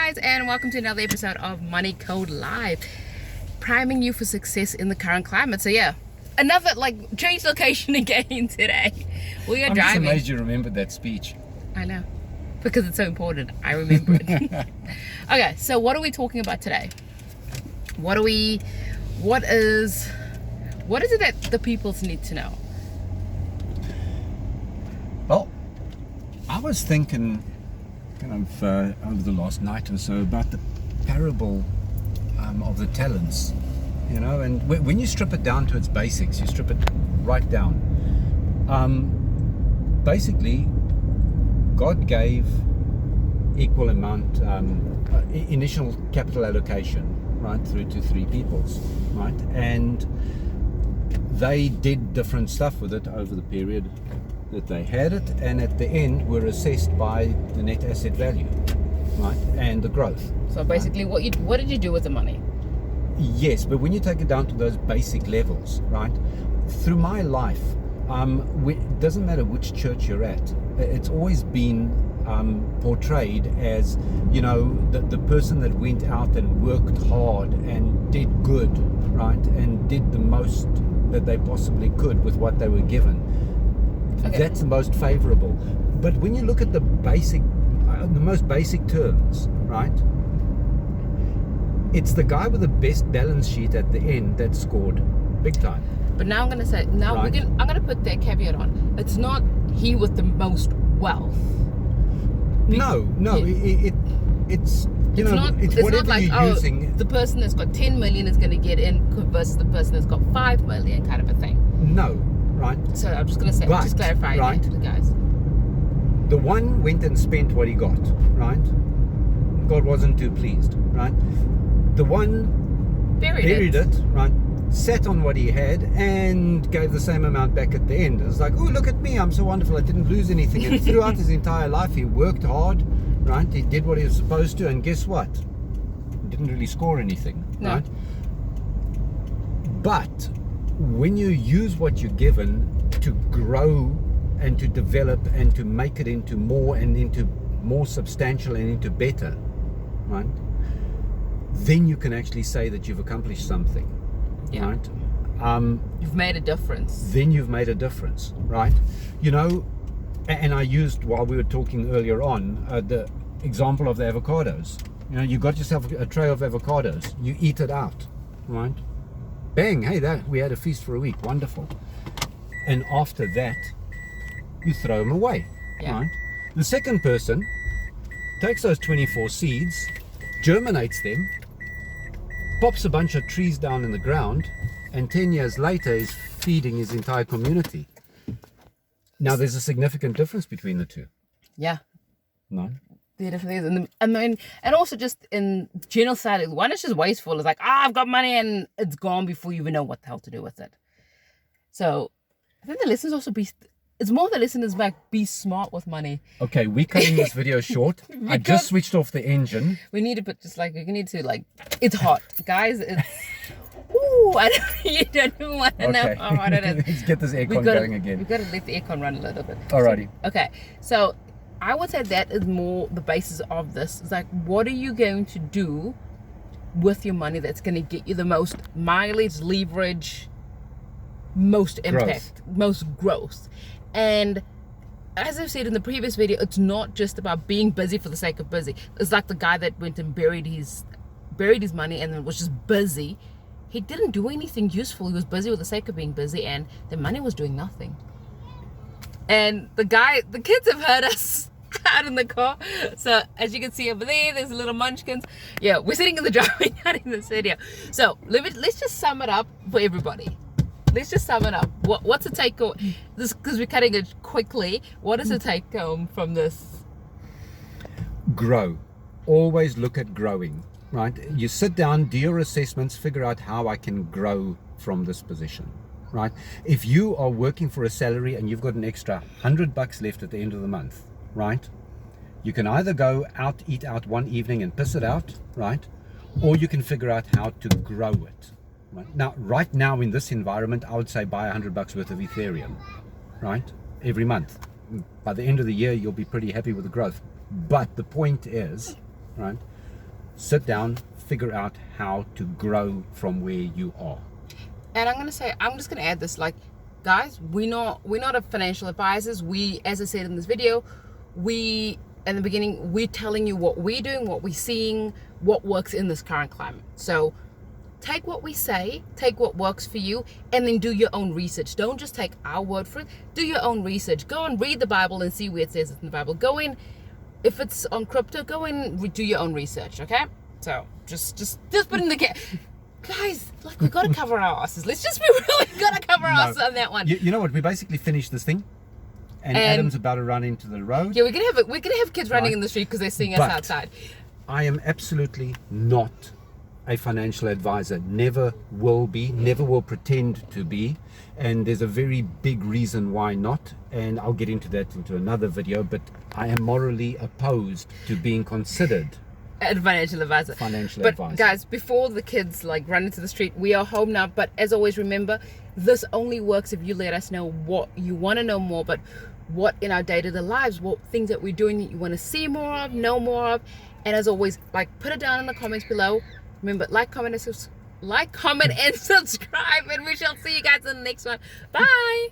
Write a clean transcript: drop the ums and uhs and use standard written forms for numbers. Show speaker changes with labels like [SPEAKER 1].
[SPEAKER 1] guys, and welcome to another episode of Money Code Live, priming you for success in the current climate. So yeah, another change location again today. We are driving.
[SPEAKER 2] I'm just amazed you remembered that speech.
[SPEAKER 1] I know, because it's so important. I remember it. Okay, so what are we talking about today? What is it that the peoples need to know?
[SPEAKER 2] Well, I was thinking over the last night or so about the parable of the talents, and when you strip it down to its basics, you strip it right down. Basically, God gave equal amount initial capital allocation, right, through to three peoples, right, and they did different stuff with it over the period that they had it, and at the end were assessed by the net asset value, right, and the growth.
[SPEAKER 1] So basically, right? What did you do with the money?
[SPEAKER 2] Yes, but when you take it down to those basic levels, right, through my life, it doesn't matter which church you're at, it's always been portrayed as, the person that went out and worked hard and did good, right, and did the most that they possibly could with what they were given. Okay. That's the most favorable. But when you look at the most basic terms, right, it's the guy with the best balance sheet at the end that scored big time.
[SPEAKER 1] But now I'm going to say, I'm going to put that caveat on. It's not he with the most wealth.
[SPEAKER 2] No, it's whatever
[SPEAKER 1] not
[SPEAKER 2] you're using.
[SPEAKER 1] The person that's got 10 million is going to get in versus the person that's got 5 million kind of a thing.
[SPEAKER 2] No, right?
[SPEAKER 1] So I'm just going to say, just clarify that to the guys.
[SPEAKER 2] The one went and spent what he got, right? God wasn't too pleased, right? The one buried it, right? Sat on what he had and gave the same amount back at the end. It was like, oh, look at me, I'm so wonderful, I didn't lose anything. And throughout his entire life, he worked hard, right? He did what he was supposed to, and guess what? He didn't really score anything, right? But when you use what you're given to grow and to develop and to make it into more and into more substantial and into better, right? Then you can actually say that you've accomplished something.
[SPEAKER 1] Yeah.
[SPEAKER 2] Right?
[SPEAKER 1] You've made a difference.
[SPEAKER 2] Then you've made a difference, right? And I used, while we were talking earlier on, the example of the avocados. You got yourself a tray of avocados. You eat it out, right? Bang, hey, we had a feast for a week. Wonderful. And after that, you throw them away, right? The second person takes those 24 seeds, germinates them, pops a bunch of trees down in the ground, and 10 years later is feeding his entire community. Now there's a significant difference between the two.
[SPEAKER 1] Yeah.
[SPEAKER 2] No?
[SPEAKER 1] There definitely is. And also just in general side, one is just wasteful. It's like, I've got money and it's gone before you even know what the hell to do with it. So I think the lesson is also it's more the lesson is be smart with money. Okay, we're cutting this video short.
[SPEAKER 2] I just switched off the engine.
[SPEAKER 1] We need to put it's hot. Guys, it's, you don't even want to know how hot it is.
[SPEAKER 2] Let's get this aircon going again.
[SPEAKER 1] We've got to let the aircon run a little bit.
[SPEAKER 2] Alrighty.
[SPEAKER 1] So I would say that is more the basis of this. It's like, what are you going to do with your money that's going to get you the most mileage, leverage, most impact, most growth? And as I've said in the previous video, it's not just about being busy for the sake of busy. It's like the guy that went and buried his money and then was just busy. He didn't do anything useful. He was busy for the sake of being busy, and the money was doing nothing. And the kids have heard us out in the car. So as you can see over there's little munchkins. Yeah, we're sitting in the driveway cutting this video. So let's just sum it up for everybody. Let's just sum it up. What's the take home? This, because we're cutting it quickly. What is the take home from this?
[SPEAKER 2] Grow. Always look at growing, right? You sit down, do your assessments, figure out how I can grow from this position, right? If you are working for a salary and you've got an extra $100 left at the end of the month, right? You can either go out, eat out one evening and piss it out, right? Or you can figure out how to grow it. Right now in this environment, I would say buy $100 worth of Ethereum, right? Every month. By the end of the year, you'll be pretty happy with the growth. But the point is, right, sit down, figure out how to grow from where you are.
[SPEAKER 1] And I'm just gonna add this, like, guys, we're not a financial advisors. We, as I said in this video, in the beginning, we're telling you what we're doing, what we're seeing, what works in this current climate. So take what we say, take what works for you, and then do your own research. Don't just take our word for it. Do your own research. Go and read the Bible and see where it says it in the Bible. Go in, if it's on crypto, go and do your own research, okay? So just put in the guys, like, we gotta cover our asses. Let's just be really gotta cover our asses on that one.
[SPEAKER 2] You know what? We basically finished this thing, and Adam's about to run into the road.
[SPEAKER 1] Yeah, we're gonna have kids running in the street because they're seeing us outside.
[SPEAKER 2] I am absolutely not a financial advisor. Never will be. Never will pretend to be. And there's a very big reason why not. And I'll get into that into another video. But I am morally opposed to being considered
[SPEAKER 1] a financial advisor. But guys, before the kids like run into the street, we are home now. But as always, remember, this only works if you let us know what you want to know more, but what in our day-to-day lives, what things that we're doing that you want to see more of, know more of. And as always, like, put it down in the comments below. Remember, like, comment, and subscribe, and we shall see you guys in the next one. Bye.